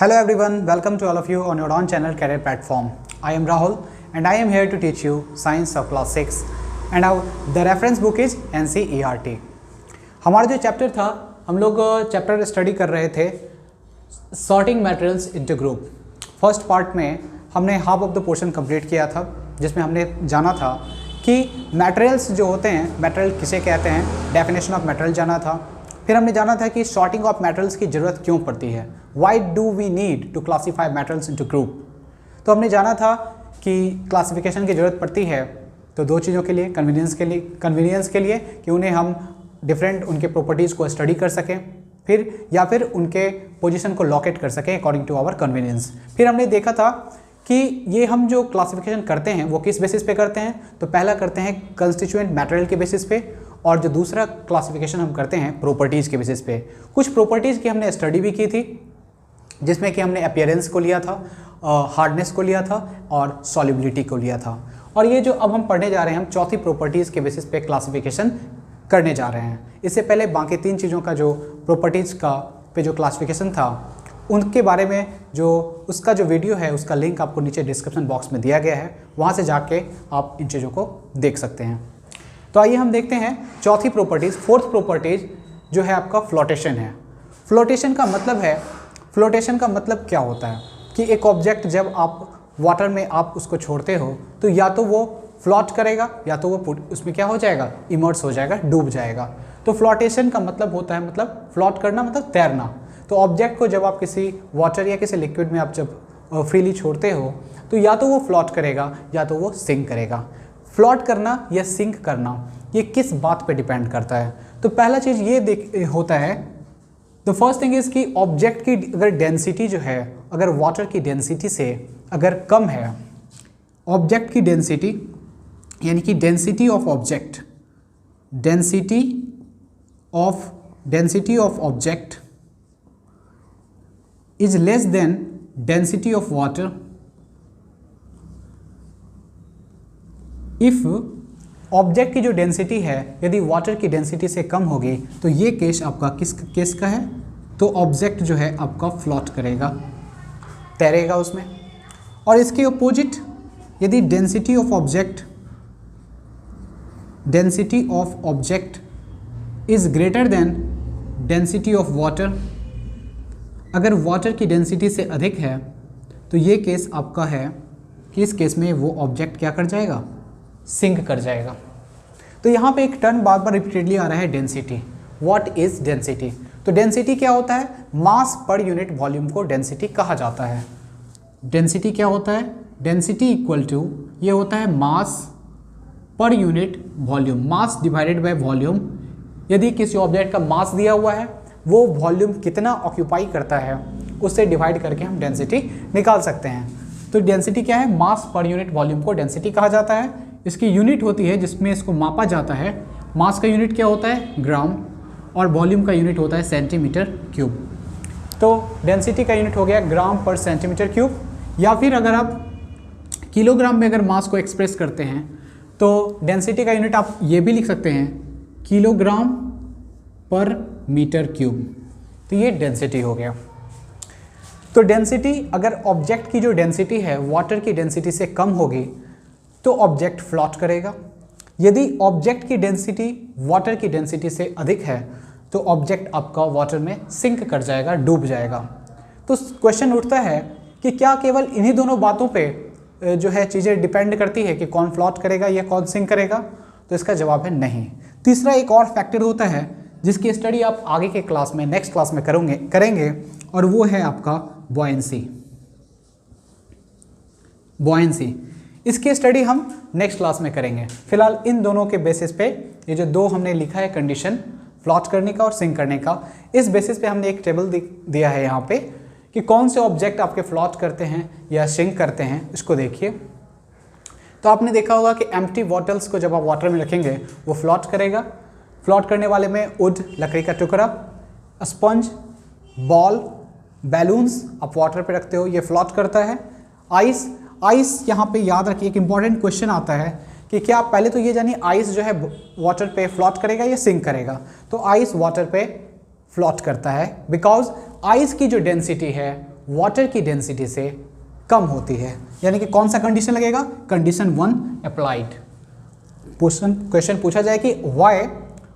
Hello everyone, welcome to all of you on your own channel Career Platform. I am Rahul and I am here to teach you Science of Class 6 and now the reference book is NCERT. हमारा जो chapter था, हम लोग chapter study कर रहे थे sorting materials into group. First part में हमने half of the portion complete किया था, जिसमें हमने जाना था कि मटेरियल्स जो होते हैं, मटेरियल किसे कहते हैं, डेफिनेशन ऑफ मटेरियल जाना था। फिर हमने जाना था कि सॉर्टिंग ऑफ मटेरियल्स की ज़रूरत क्यों पड़ती है, why do we need to classify materials into group. तो हमने जाना था कि क्लासिफिकेशन की ज़रूरत पड़ती है तो दो चीज़ों के लिए, कन्वीनियंस के लिए कि उन्हें हम डिफरेंट उनके प्रॉपर्टीज़ को स्टडी कर सकें, फिर उनके पोजीशन को लोकेट कर सकें अकॉर्डिंग टू आवर कन्वीनियंस। फिर हमने देखा था कि ये हम जो क्लासिफिकेशन करते हैं वो किस बेसिस पे करते हैं। तो पहला करते हैं कंस्टिट्यूएंट मटेरियल के बेसिस पे, और जो दूसरा क्लासिफिकेशन हम करते हैं प्रॉपर्टीज़ के बेसिस पे। कुछ प्रॉपर्टीज़ की हमने स्टडी भी की थी, जिसमें कि हमने अपीयरेंस को लिया था, हार्डनेस को लिया था और सॉल्युबिलिटी को लिया था। और ये जो अब हम पढ़ने जा रहे हैं, हम चौथी प्रॉपर्टीज़ के बेसिस पे क्लासिफिकेशन करने जा रहे हैं। इससे पहले बाकी तीन चीज़ों का जो प्रॉपर्टीज़ का पे जो क्लासिफिकेशन था उनके बारे में उसका जो वीडियो है उसका लिंक आपको नीचे डिस्क्रिप्शन बॉक्स में दिया गया है, वहाँ से जाके आप इन चीज़ों को देख सकते हैं। तो आइए हम देखते हैं चौथी प्रॉपर्टीज़। फोर्थ प्रॉपर्टीज़ जो है आपका फ्लोटेशन है। फ्लोटेशन का मतलब क्या होता है कि एक ऑब्जेक्ट जब आप वाटर में आप उसको छोड़ते हो तो या तो वो फ्लोट करेगा या तो वो उसमें क्या हो जाएगा, इमर्स हो जाएगा, डूब जाएगा। तो फ्लोटेशन का मतलब होता है फ्लोट करना, मतलब तैरना। तो ऑब्जेक्ट को जब आप किसी वाटर या किसी लिक्विड में आप जब फ्रीली छोड़ते हो तो या तो वो फ्लोट करेगा या तो वो सिंक करेगा। फ्लोट करना या सिंक करना ये किस बात पे डिपेंड करता है। तो पहला चीज़ ये होता है, द फर्स्ट थिंग इज़ कि ऑब्जेक्ट की अगर डेंसिटी जो है, अगर वाटर की डेंसिटी से अगर कम है, ऑब्जेक्ट की डेंसिटी यानी कि density of object is less than density of water if object की जो डेंसिटी है यदि वाटर की डेंसिटी से कम होगी तो ये केस आपका किस केस का है, तो ऑब्जेक्ट जो है आपका फ्लोट करेगा, तैरेगा उसमें। और इसके अपोजिट यदि density of object is greater than density of water, अगर वाटर की डेंसिटी से अधिक है तो ये केस आपका है कि इस केस में वो ऑब्जेक्ट क्या कर जाएगा, सिंक कर जाएगा। तो यहाँ पे एक टर्म बार बार रिपीटेडली आ रहा है, डेंसिटी। What is density? तो डेंसिटी क्या होता है, मास पर यूनिट वॉल्यूम को डेंसिटी कहा जाता है। डेंसिटी क्या होता है, डेंसिटी इक्वल टू ये होता है मास पर unit volume, mass divided by volume. यदि किसी ऑब्जेक्ट का मास दिया हुआ है, वो वॉल्यूम कितना ऑक्यूपाई करता है उससे डिवाइड करके हम डेंसिटी निकाल सकते हैं। तो डेंसिटी क्या है, मास पर यूनिट वॉल्यूम को डेंसिटी कहा जाता है। इसकी यूनिट होती है जिसमें इसको मापा जाता है, मास का यूनिट क्या होता है, ग्राम, और वॉल्यूम का यूनिट होता है सेंटीमीटर क्यूब। तो डेंसिटी का यूनिट हो गया ग्राम पर सेंटीमीटर क्यूब। या फिर अगर आप किलोग्राम में अगर मास को एक्सप्रेस करते हैं तो डेंसिटी का यूनिट आप ये भी लिख सकते हैं, किलोग्राम पर मीटर क्यूब। तो ये डेंसिटी हो गया। तो डेंसिटी, अगर ऑब्जेक्ट की जो डेंसिटी है वाटर की डेंसिटी से कम होगी तो ऑब्जेक्ट फ्लोट करेगा। यदि ऑब्जेक्ट की डेंसिटी वाटर की डेंसिटी से अधिक है तो ऑब्जेक्ट आपका वाटर में सिंक कर जाएगा, डूब जाएगा। तो क्वेश्चन उठता है कि क्या केवल इन्हीं दोनों बातों पे जो है चीज़ें डिपेंड करती है कि कौन फ्लोट करेगा या कौन सिंक करेगा? तो इसका जवाब है नहीं। तीसरा एक और फैक्टर होता है जिसकी स्टडी आप आगे के क्लास में, नेक्स्ट क्लास में करेंगे, और वो है आपका बॉयंसी। इसकी स्टडी हम नेक्स्ट क्लास में करेंगे। फिलहाल इन दोनों के बेसिस पे, ये जो दो हमने लिखा है कंडीशन, फ्लोट करने का और सिंक करने का, इस बेसिस पे हमने एक टेबल दिया है यहाँ पे कि कौन से ऑब्जेक्ट आपके फ्लोट करते हैं या सिंक करते हैं। इसको देखिए, तो आपने देखा होगा कि एम्प्टी बॉटल्स को जब आप वाटर में रखेंगे वो फ्लोट करेगा। फ्लोट करने वाले में वुड, लकड़ी का टुकड़ा, स्पंज, बॉल, बैलून्स आप वाटर पे रखते हो, ये फ्लोट करता है। आइस यहाँ पे याद रखिए, एक इंपॉर्टेंट क्वेश्चन आता है कि क्या आप पहले तो ये जानिए आइस जो है वाटर पे फ्लोट करेगा या सिंक करेगा। तो आइस वाटर पे फ्लोट करता है बिकॉज आइस की जो डेंसिटी है वाटर की डेंसिटी से कम होती है। यानी कि कौन सा कंडीशन लगेगा? Condition 1 applied. क्वेश्चन पूछा जाए कि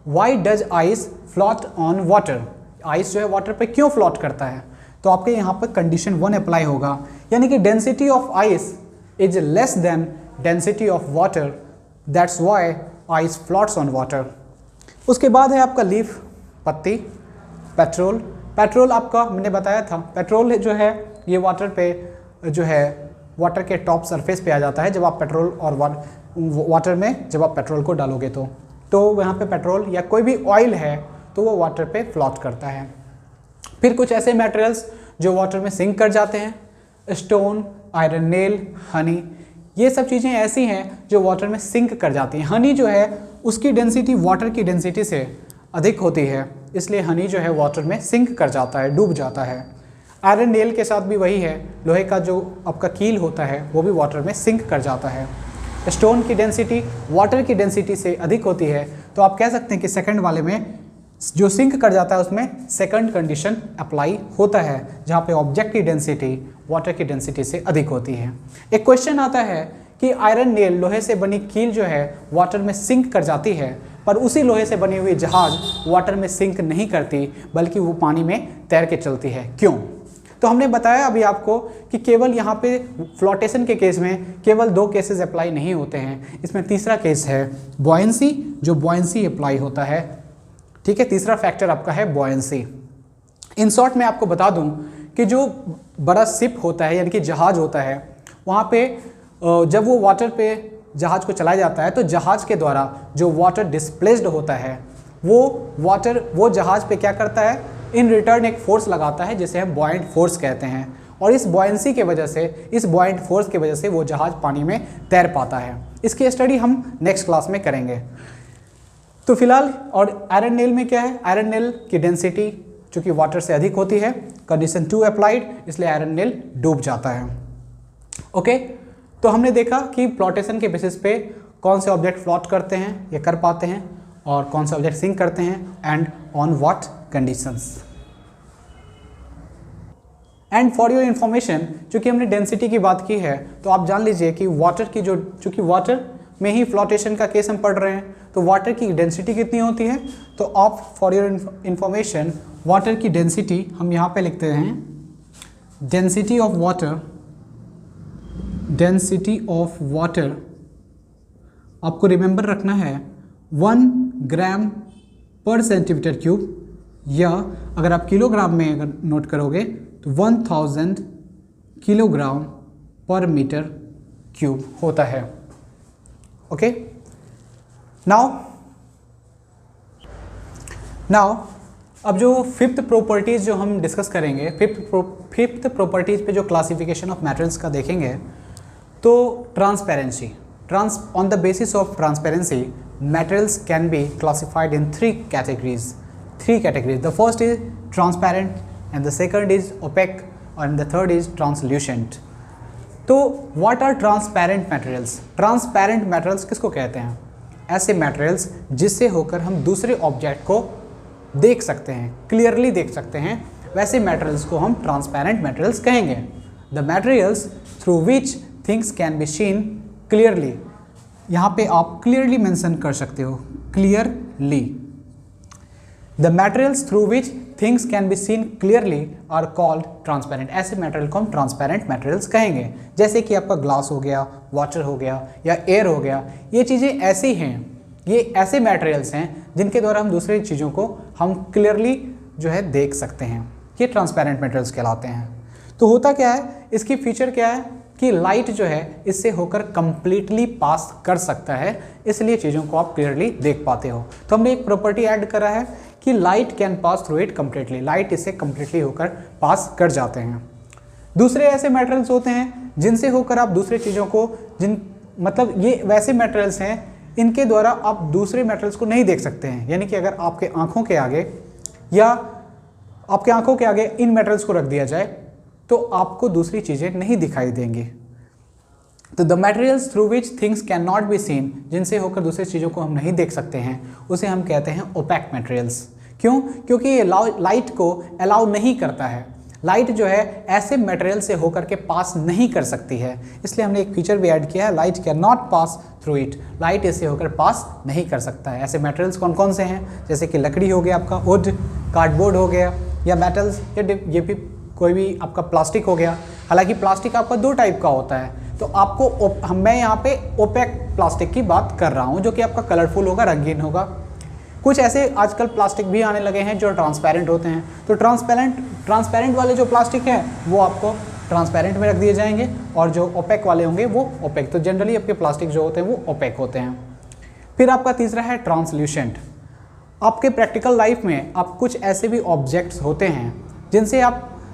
why does ice float on water, ice जो है वाटर पे क्यों फ्लोट करता है, तो आपके यहाँ पर कंडीशन 1 अप्लाई होगा। यानी कि density of ice is less than density of water, that's why ice floats on water. उसके बाद है आपका लीफ, पत्ती, पेट्रोल। पेट्रोल आपका मैंने बताया था, पेट्रोल जो है ये वाटर पे जो है वाटर के टॉप सरफेस पे आ जाता है जब आप पेट्रोल और वाटर में जब आप पेट्रोल को डालोगे तो वहाँ पे पेट्रोल या कोई भी ऑयल है तो वो वाटर पे फ्लोट करता है। फिर कुछ ऐसे मटेरियल्स जो वाटर में सिंक कर जाते हैं, स्टोन, आयरन नेल, हनी, ये सब चीज़ें ऐसी हैं जो वाटर में सिंक कर जाती हैं। हनी जो है उसकी डेंसिटी वाटर की डेंसिटी से अधिक होती है, इसलिए हनी जो है वाटर में सिंक कर जाता है, डूब जाता है। आयरन नेल के साथ भी वही है, लोहे का जो आपका कील होता है वो भी वाटर में सिंक कर जाता है। स्टोन की डेंसिटी वाटर की डेंसिटी से अधिक होती है, तो आप कह सकते हैं कि सेकंड वाले में जो सिंक कर जाता है उसमें सेकंड कंडीशन अप्लाई होता है, जहाँ पे ऑब्जेक्ट की डेंसिटी वाटर की डेंसिटी से अधिक होती है। एक क्वेश्चन आता है कि आयरन नेल, लोहे से बनी कील जो है वाटर में सिंक कर जाती है, पर उसी लोहे से बनी हुई जहाज वाटर में सिंक नहीं करती बल्कि वो पानी में तैर के चलती है, क्यों? तो हमने बताया अभी आपको कि केवल यहाँ पे फ्लोटेशन के केस में केवल 2 केसेस अप्लाई नहीं होते हैं, इसमें तीसरा केस है बॉयंसी, जो बॉयंसी अप्लाई होता है। ठीक है, तीसरा फैक्टर आपका है बॉयंसी। इन शॉर्ट मैं आपको बता दूं कि जो बड़ा शिप होता है यानी कि जहाज होता है, वहाँ पे जब वो वाटर पे जहाज को चलाया जाता है तो जहाज के द्वारा जो वाटर डिस्प्लेस्ड होता है वो जहाज पे क्या करता है, इन रिटर्न एक फोर्स लगाता है जिसे हम बॉयंट फोर्स कहते हैं, और इस बॉयंसी के वजह से, इस बॉयंट फोर्स की वजह से वो जहाज पानी में तैर पाता है। इसकी स्टडी हम नेक्स्ट क्लास में करेंगे। तो फिलहाल और आयरन नेल में क्या है, आयरन नेल की डेंसिटी चूँकि वाटर से अधिक होती है, कंडीशन 2 अप्लाइड, इसलिए आयरन नेल डूब जाता है। ओके, तो हमने देखा कि फ्लोटेशन के बेसिस पे कौन से ऑब्जेक्ट फ्लोट करते हैं या कर पाते हैं और कौन से ऑब्जेक्ट सिंक करते हैं, and on what conditions. And for your information, चूँकि हमने डेंसिटी की बात की है तो आप जान लीजिए कि वाटर की जो, चूँकि वाटर में ही फ्लोटेशन का केस हम पढ़ रहे हैं, तो वाटर की डेंसिटी कितनी होती है, तो आप फॉर योर इन्फॉर्मेशन वाटर की डेंसिटी हम यहाँ पे लिखते हैं, density of water, density of water आपको रिमेंबर रखना है 1 ग्राम पर सेंटीमीटर क्यूब, या अगर आप किलोग्राम में अगर नोट करोगे तो 1000 किलोग्राम पर मीटर क्यूब होता है। ओके, नाउ अब जो फिफ्थ प्रॉपर्टीज़ जो हम डिस्कस करेंगे, फिफ्थ प्रॉपर्टीज़ पे जो क्लासिफिकेशन ऑफ मटेरियल्स का देखेंगे, तो transparency, on the basis of transparency materials can be classified in 3 categories. The first is transparent, and the second is opaque, and the third is translucent. तो what are transparent materials? Transparent materials किसको कहते हैं? ऐसे materials जिससे होकर हम दूसरे object को देख सकते हैं, क्लियरली देख सकते हैं, वैसे materials को हम transparent materials कहेंगे। The materials through which things can be seen clearly, यहाँ पे आप क्लियरली मेंशन कर सकते हो, clearly. The materials through which things can be seen clearly are called transparent. ऐसे मटेरियल को हम ट्रांसपेरेंट मटेरियल्स कहेंगे, जैसे कि आपका ग्लास हो गया, वाटर हो गया या एयर हो गया। ये चीज़ें ऐसी हैं, ये ऐसे मटेरियल्स हैं जिनके द्वारा हम दूसरी चीज़ों को हम क्लियरली जो है देख सकते हैं, ये ट्रांसपेरेंट मटेरियल्स कहलाते हैं। तो होता क्या है, इसकी फीचर क्या है कि लाइट जो है इससे होकर कंप्लीटली पास कर सकता है, इसलिए चीज़ों को आप क्लियरली देख पाते हो। तो हमने एक प्रॉपर्टी ऐड करा है कि light can pass through it completely, light इससे कम्प्लीटली होकर पास कर जाते हैं। दूसरे ऐसे मटेरियल्स होते हैं जिनसे होकर आप दूसरे चीज़ों को, मतलब ये वैसे मटेरियल्स हैं इनके द्वारा आप दूसरे मटेरियल्स को नहीं देख सकते हैं। यानी कि अगर आपके आँखों के आगे या आपके आँखों के आगे इन मटेरियल्स को रख दिया जाए तो आपको दूसरी चीज़ें नहीं दिखाई देंगी। तो the materials through which things can not be seen, जिनसे होकर दूसरी चीज़ों को हम नहीं देख सकते हैं, उसे हम कहते हैं ओपैक मटेरियल्स। क्यों? क्योंकि ये लाइट को अलाउ नहीं करता है। लाइट जो है ऐसे मटेरियल से होकर के पास नहीं कर सकती है, इसलिए हमने एक फीचर भी ऐड किया है, light can not pass through it. Light इससे होकर पास नहीं कर सकता है। ऐसे मटेरियल्स कौन कौन से हैं, जैसे कि लकड़ी हो गया आपका, वुड, कार्डबोर्ड हो गया, या मेटल्स, या ये भी कोई भी आपका प्लास्टिक हो गया। हालांकि प्लास्टिक आपका 2 टाइप का होता है, तो आपको मैं यहाँ पे ओपेक प्लास्टिक की बात कर रहा हूँ, जो कि आपका कलरफुल होगा, रंगीन होगा। कुछ ऐसे आजकल प्लास्टिक भी आने लगे हैं जो ट्रांसपेरेंट होते हैं, तो ट्रांसपेरेंट वाले जो प्लास्टिक है वो आपको ट्रांसपेरेंट में रख दिए जाएंगे, और जो ओपेक वाले होंगे वो ओपेक। तो जनरली आपके प्लास्टिक जो होते हैं वो ओपेक होते हैं। फिर आपका तीसरा है ट्रांसल्यूसेंट। आपके प्रैक्टिकल लाइफ में आप कुछ ऐसे भी ऑब्जेक्ट्स होते हैं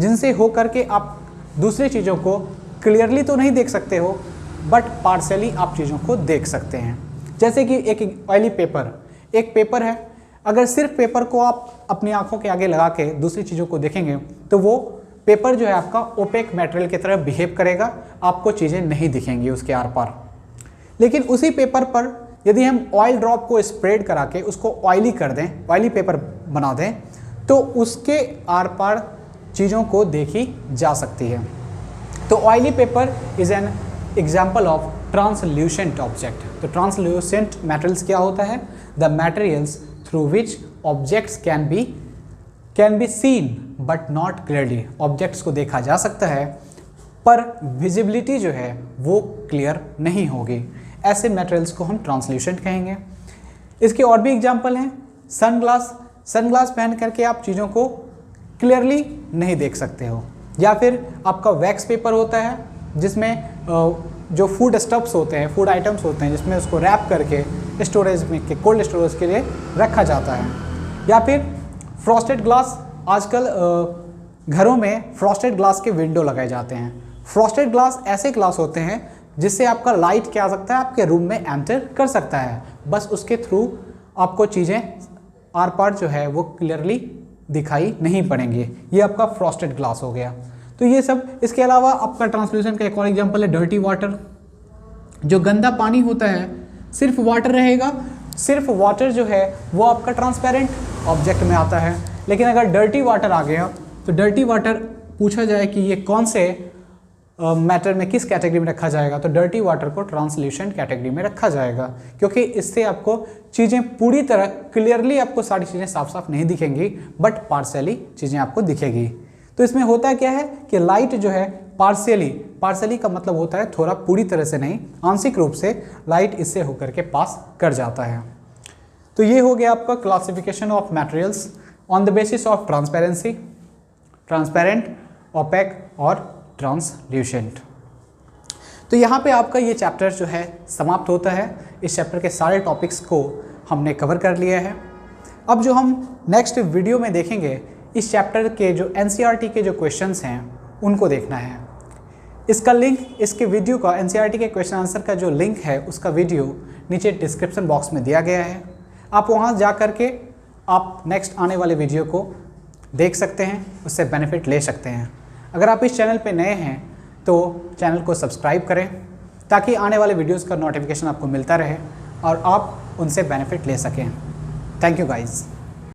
जिनसे हो करके आप दूसरी चीज़ों को क्लियरली तो नहीं देख सकते हो, बट पार्शियली आप चीज़ों को देख सकते हैं। जैसे कि एक ऑयली पेपर, एक पेपर है, अगर सिर्फ पेपर को आप अपनी आंखों के आगे लगा के दूसरी चीज़ों को देखेंगे तो वो पेपर जो है आपका ओपेक मटेरियल की तरह बिहेव करेगा, आपको चीज़ें नहीं दिखेंगी उसके आर पार। लेकिन उसी पेपर पर यदि हम ऑयल ड्रॉप को स्प्रेड करा के उसको ऑयली कर दें, ऑयली पेपर बना दें, तो उसके आर पार चीज़ों को देखी जा सकती है। तो oily paper is an example of translucent object. तो ट्रांसल्यूसेंट मटेरियल्स क्या होता है? The materials through which objects can be scene but not clearly. Objects को देखा जा सकता है पर विजिबिलिटी जो है वो क्लियर नहीं होगी। ऐसे मटेरियल्स को हम ट्रांसल्यूसेंट कहेंगे। इसके और भी एग्जाम्पल हैं। सनग्लास पहन करके आप चीज़ों को क्लियरली नहीं देख सकते हो। या फिर आपका वैक्स पेपर होता है जिसमें जो फूड स्टफ्स होते हैं, फूड आइटम्स होते हैं, जिसमें उसको रैप करके स्टोरेज में के कोल्ड स्टोरेज के लिए रखा जाता है। या फिर फ्रॉस्टेड ग्लास, आजकल घरों में फ्रॉस्टेड ग्लास के विंडो लगाए जाते हैं। फ्रॉस्टेड ग्लास ऐसे ग्लास होते हैं जिससे आपका लाइट क्या आ सकता है, आपके रूम में एंटर कर सकता है, बस उसके थ्रू आपको चीज़ें आर पार जो है वो क्लियरली दिखाई नहीं पड़ेंगी। ये आपका फ्रॉस्टेड ग्लास हो गया। तो ये सब, इसके अलावा आपका ट्रांसल्यूसेंट का एक और एग्जांपल है डर्टी वाटर। जो गंदा पानी होता है, सिर्फ वाटर रहेगा, सिर्फ वाटर जो है वो आपका ट्रांसपेरेंट ऑब्जेक्ट में आता है। लेकिन अगर डर्टी वाटर आ गया तो डर्टी वाटर पूछा जाए कि ये कौन से मैटर में किस कैटेगरी में रखा जाएगा, तो डर्टी वाटर को ट्रांसल्यूसेंट कैटेगरी में रखा जाएगा, क्योंकि इससे आपको चीज़ें पूरी तरह क्लियरली आपको सारी चीज़ें साफ साफ नहीं दिखेंगी, बट पार्शियली चीज़ें आपको दिखेगी। तो इसमें होता क्या है कि लाइट जो है पार्शियली का मतलब होता है थोड़ा, पूरी तरह से नहीं, आंशिक रूप से लाइट इससे होकर के पास कर जाता है। तो ये हो गया आपका classification of materials on the basis of transparency, transparent, opaque और ट्रांसल्यूसेंट। तो यहाँ पे आपका ये चैप्टर जो है समाप्त होता है। इस चैप्टर के सारे टॉपिक्स को हमने कवर कर लिया है। अब जो हम नेक्स्ट वीडियो में देखेंगे, इस चैप्टर के जो एनसीईआरटी के जो क्वेश्चंस हैं उनको देखना है। इसका लिंक, इसके वीडियो का, एनसीईआरटी के क्वेश्चन आंसर का जो लिंक है उसका वीडियो नीचे डिस्क्रिप्शन बॉक्स में दिया गया है। आप वहाँ जा कर के आप नेक्स्ट आने वाले वीडियो को देख सकते हैं, उससे बेनिफिट ले सकते हैं। अगर आप इस चैनल पे नए हैं तो चैनल को सब्सक्राइब करें ताकि आने वाले वीडियोस का नोटिफिकेशन आपको मिलता रहे और आप उनसे बेनिफिट ले सकें। Thank you guys.